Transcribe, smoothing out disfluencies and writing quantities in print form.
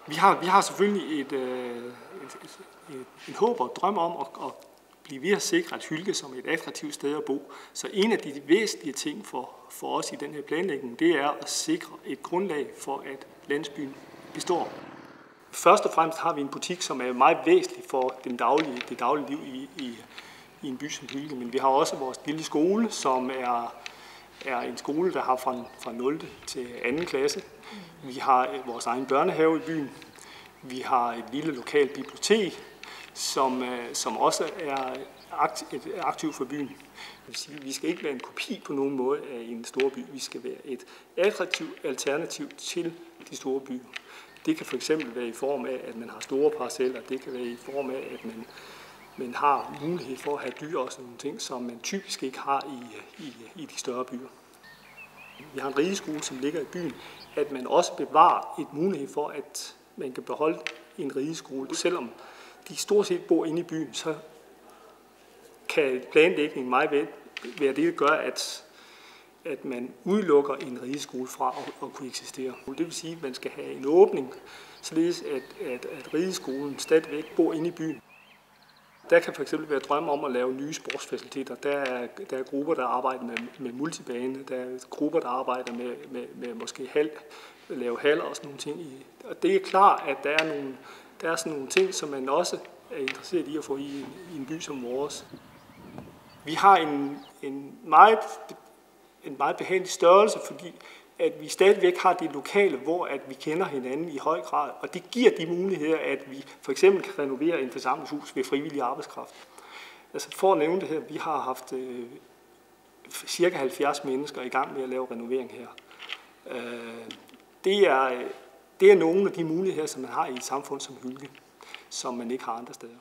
Vi har selvfølgelig en håb og drøm om at blive ved at sikre et Hylke som et attraktivt sted at bo. Så en af de væsentlige ting for os i den her planlægning, det er at sikre et grundlag for, at landsbyen består. Først og fremmest har vi en butik, som er meget væsentlig for det daglige liv i en by som Hylke, men vi har også vores lille skole, som er en skole, der har fra 0. til 2. klasse. Vi har vores egen børnehave i byen. Vi har et lille lokalt bibliotek, som også er aktiv for byen. Vi skal ikke være en kopi på nogen måde af en storby. Vi skal være et attraktivt alternativ til de store byer. Det kan fx være i form af, at man har store parceller. Det kan være i form af, at man har mulighed for at have dyr og sådan nogle ting, som man typisk ikke har i de større byer. Vi har en rideskole, som ligger i byen, at man også bevarer et mulighed for, at man kan beholde en rideskole. Selvom de stort set bor inde i byen, så kan planlægningen meget være det, der gør, at man udelukker en rideskole fra at kunne eksistere. Det vil sige, at man skal have en åbning, således at rideskolen stadigvæk bor inde i byen. Der kan fx være drømme om at lave nye sportsfaciliteter. Der er grupper, der arbejder med multibane. Der er grupper, der arbejder med måske lave haller og sådan nogle ting. Og det er klart, at der er sådan nogle ting, som man også er interesseret i at få i en by som vores. Vi har en meget behagelig størrelse, fordi at vi stadigvæk har det lokale, hvor at vi kender hinanden i høj grad, og det giver de muligheder, at vi for eksempel kan renovere en forsamlingshus ved frivillig arbejdskraft. Altså for at nævne det her, vi har haft cirka 70 mennesker i gang med at lave renovering her. Det er nogle af de muligheder, som man har i et samfund som Hylke, som man ikke har andre steder.